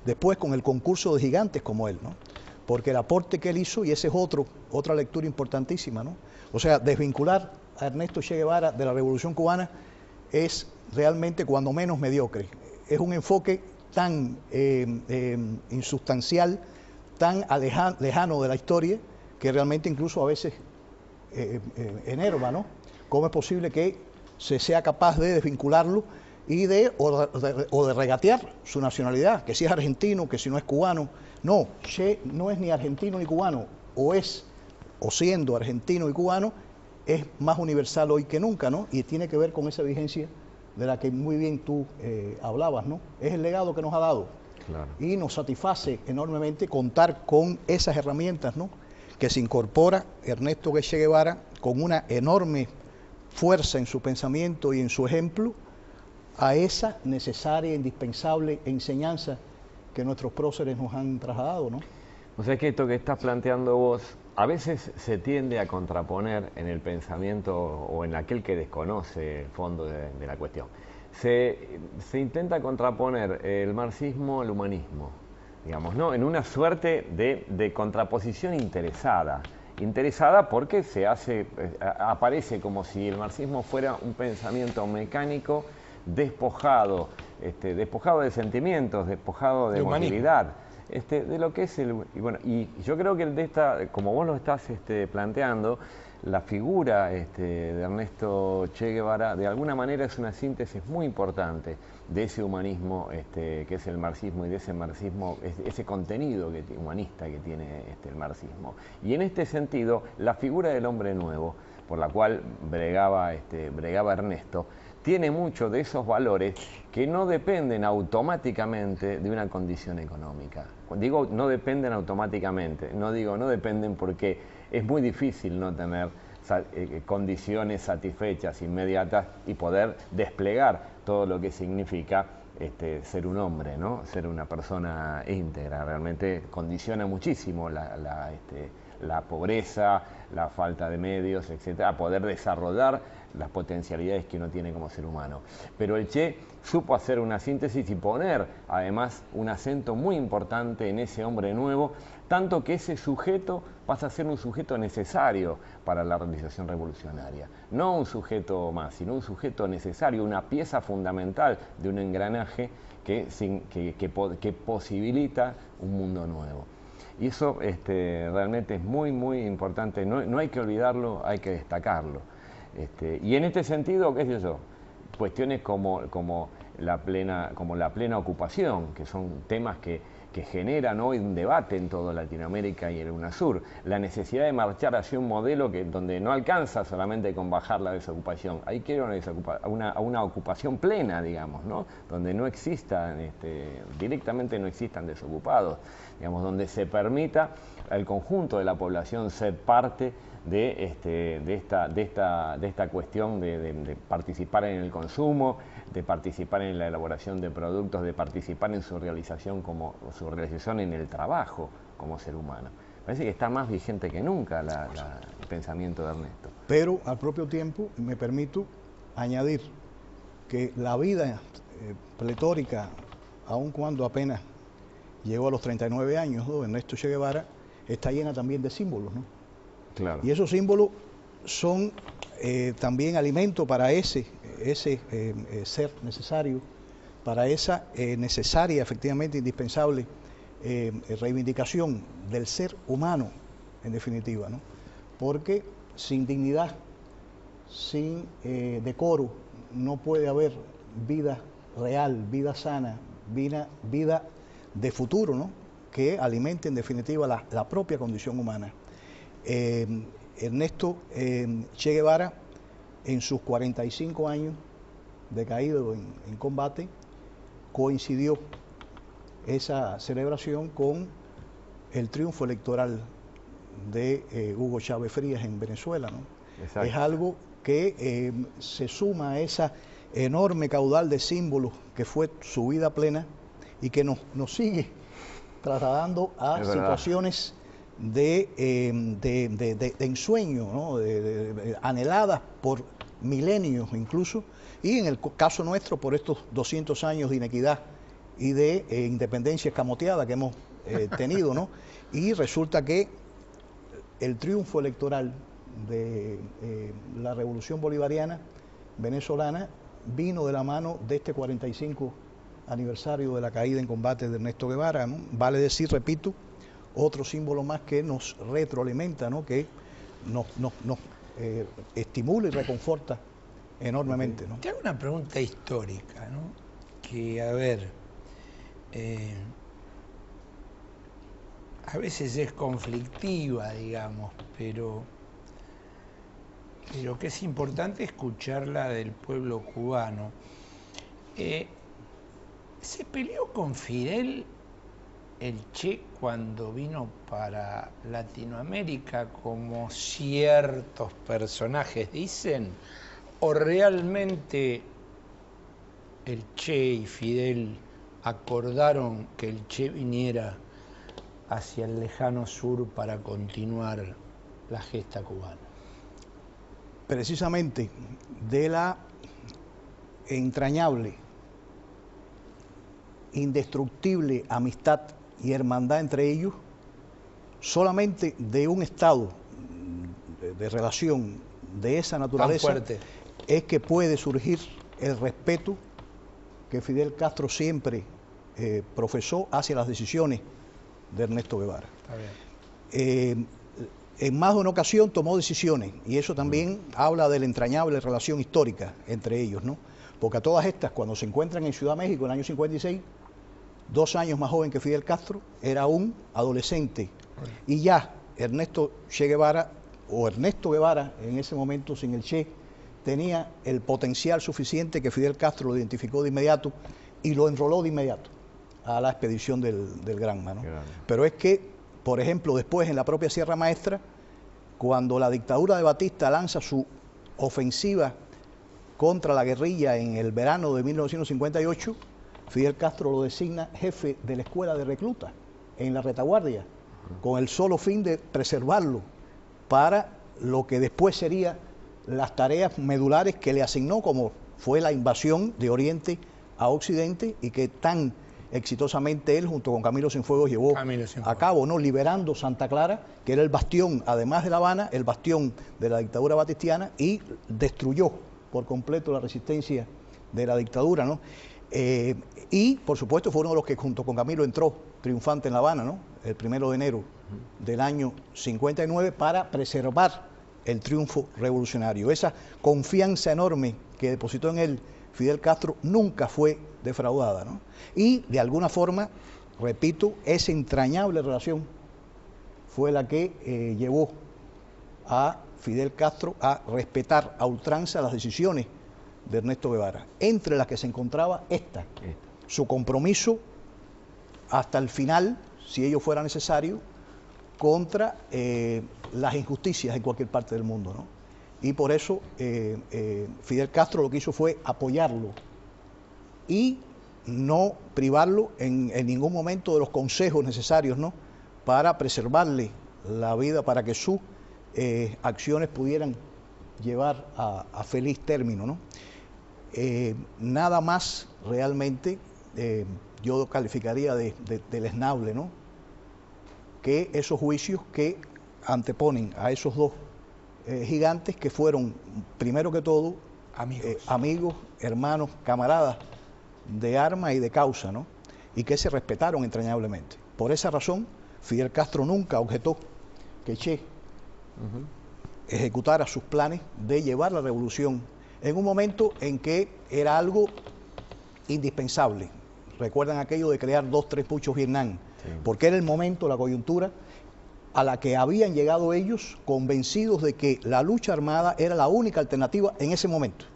después con el concurso de gigantes como él, ¿no? Porque el aporte que él hizo, y ese es otra lectura importantísima, ¿no? O sea, desvincular a Ernesto Che Guevara de la Revolución Cubana es realmente cuando menos mediocre. Es un enfoque tan insustancial, tan lejano de la historia, que realmente incluso a veces enerva, ¿no? ¿Cómo es posible que se sea capaz de desvincularlo y o de regatear su nacionalidad, que si es argentino, que si no es cubano? No, Che no es ni argentino ni cubano, o siendo argentino y cubano, es más universal hoy que nunca, ¿no? Y tiene que ver con esa vigencia de la que muy bien tú hablabas, ¿no? Es el legado que nos ha dado. Claro. Y nos satisface enormemente contar con esas herramientas, ¿no? Que se incorpora Ernesto Che Guevara con una enorme fuerza en su pensamiento y en su ejemplo a esa necesaria e indispensable enseñanza que nuestros próceres nos han trasladado, ¿no? O sea que esto que estás planteando vos, a veces se tiende a contraponer en el pensamiento o en aquel que desconoce el fondo de la cuestión. Se intenta contraponer el marxismo al humanismo, digamos, ¿no? En una suerte de contraposición interesada. Interesada porque aparece como si el marxismo fuera un pensamiento mecánico despojado, despojado de sentimientos, despojado de movilidad, de lo que es y yo creo que como vos lo estás planteando, la figura de Ernesto Che Guevara de alguna manera es una síntesis muy importante de ese humanismo que es el marxismo, y de ese marxismo, ese contenido humanista que tiene el marxismo. Y en este sentido, la figura del hombre nuevo, por la cual bregaba Ernesto, tiene mucho de esos valores que no dependen automáticamente de una condición económica. Cuando digo no dependen automáticamente, no dependen porque es muy difícil no tener condiciones satisfechas, inmediatas, y poder desplegar todo lo que significa ser un hombre, ¿no? Ser una persona íntegra. Realmente condiciona muchísimo la pobreza, la falta de medios, etcétera, a poder desarrollar las potencialidades que uno tiene como ser humano. Pero el Che supo hacer una síntesis y poner además un acento muy importante en ese hombre nuevo, tanto que ese sujeto pasa a ser un sujeto necesario para la realización revolucionaria. No un sujeto más, sino un sujeto necesario, una pieza fundamental de un engranaje que posibilita un mundo nuevo. Y eso realmente es muy, muy importante. No hay que olvidarlo, hay que destacarlo. Y en este sentido, qué sé yo, cuestiones como la plena ocupación, que son temas que generan hoy un debate en toda Latinoamérica y en el UNASUR, la necesidad de marchar hacia un modelo donde no alcanza solamente con bajar la desocupación, hay que ir a una ocupación plena, digamos, ¿no? Donde no existan, directamente no existan desocupados, digamos, donde se permita al conjunto de la población ser parte de esta cuestión de participar en el consumo, de participar en la elaboración de productos, de participar en su realización en el trabajo como ser humano. Parece que está más vigente que nunca el pensamiento de Ernesto. Pero al propio tiempo me permito añadir que la vida pletórica, aun cuando apenas llegó a los 39 años, ¿no?, Ernesto Che Guevara, está llena también de símbolos, ¿no? Claro. Y esos símbolos son también alimento para ese ser necesario, para esa necesaria, efectivamente indispensable reivindicación del ser humano, en definitiva, ¿no? Porque sin dignidad, sin decoro, no puede haber vida real, vida sana, vida de futuro, ¿no?, que alimente en definitiva la propia condición humana. Ernesto Che Guevara, en sus 45 años de caído en combate, coincidió esa celebración con el triunfo electoral de Hugo Chávez Frías en Venezuela, ¿no? Es algo que se suma a esa enorme caudal de símbolos que fue su vida plena y que nos sigue trasladando a situaciones de ensueño, ¿no?, anheladas por milenios incluso, y en el caso nuestro por estos 200 años de inequidad y de independencia escamoteada que hemos tenido, ¿no? Y resulta que el triunfo electoral de la revolución bolivariana venezolana vino de la mano de este 45 aniversario de la caída en combate de Ernesto Guevara, ¿no? Vale decir, repito, otro símbolo más que nos retroalimenta, ¿no? Que nos estimula y reconforta enormemente, ¿no? Te hago una pregunta histórica, ¿no? Que, a ver, a veces es conflictiva, digamos, pero que es importante escucharla del pueblo cubano. ¿Se peleó con Fidel el Che cuando vino para Latinoamérica, como ciertos personajes dicen? ¿O realmente el Che y Fidel acordaron que el Che viniera hacia el lejano sur para continuar la gesta cubana? Precisamente de la entrañable, indestructible amistad y hermandad entre ellos, solamente de un estado de relación de esa naturaleza es que puede surgir el respeto que Fidel Castro siempre profesó hacia las decisiones de Ernesto Guevara. En más de una ocasión tomó decisiones, y eso también habla de la entrañable relación histórica entre ellos, ¿no? Porque a todas estas, cuando se encuentran en Ciudad México en el año 56, 2 años más joven que Fidel Castro, era un adolescente. Y ya Ernesto Che Guevara, o Ernesto Guevara, en ese momento sin el Che, tenía el potencial suficiente que Fidel Castro lo identificó de inmediato y lo enroló de inmediato a la expedición del Granma, ¿no? Pero es que, por ejemplo, después en la propia Sierra Maestra, cuando la dictadura de Batista lanza su ofensiva contra la guerrilla en el verano de 1958, Fidel Castro lo designa jefe de la escuela de reclutas en la retaguardia, con el solo fin de preservarlo para lo que después serían las tareas medulares que le asignó, como fue la invasión de Oriente a Occidente, y que tan exitosamente él, junto con Camilo Cienfuegos, llevó a cabo, ¿no? Liberando Santa Clara, que era el bastión, además de La Habana, el bastión de la dictadura batistiana, y destruyó por completo la resistencia de la dictadura, ¿no? Y, por supuesto, fue uno de los que junto con Camilo entró triunfante en La Habana, ¿no? El 1 de enero del año 59, para preservar el triunfo revolucionario. Esa confianza enorme que depositó en él Fidel Castro nunca fue defraudada, ¿no? Y, de alguna forma, repito, esa entrañable relación fue la que llevó a Fidel Castro a respetar a ultranza las decisiones de Ernesto Guevara, entre las que se encontraba su compromiso hasta el final, si ello fuera necesario, contra las injusticias en cualquier parte del mundo, ¿no? Y por eso Fidel Castro lo que hizo fue apoyarlo y no privarlo en ningún momento de los consejos necesarios, ¿no? Para preservarle la vida, para que sus acciones pudieran llevar a feliz término, ¿no? Nada más realmente yo calificaría de deleznable, ¿no? Que esos juicios que anteponen a esos dos gigantes que fueron, primero que todo, amigos, hermanos, camaradas de arma y de causa, ¿no? Y que se respetaron entrañablemente. Por esa razón, Fidel Castro nunca objetó que Che ejecutara sus planes de llevar la revolución en un momento en que era algo indispensable. Recuerdan aquello de crear 2, 3 puchos Vietnam, porque era el momento, la coyuntura a la que habían llegado ellos convencidos de que la lucha armada era la única alternativa en ese momento.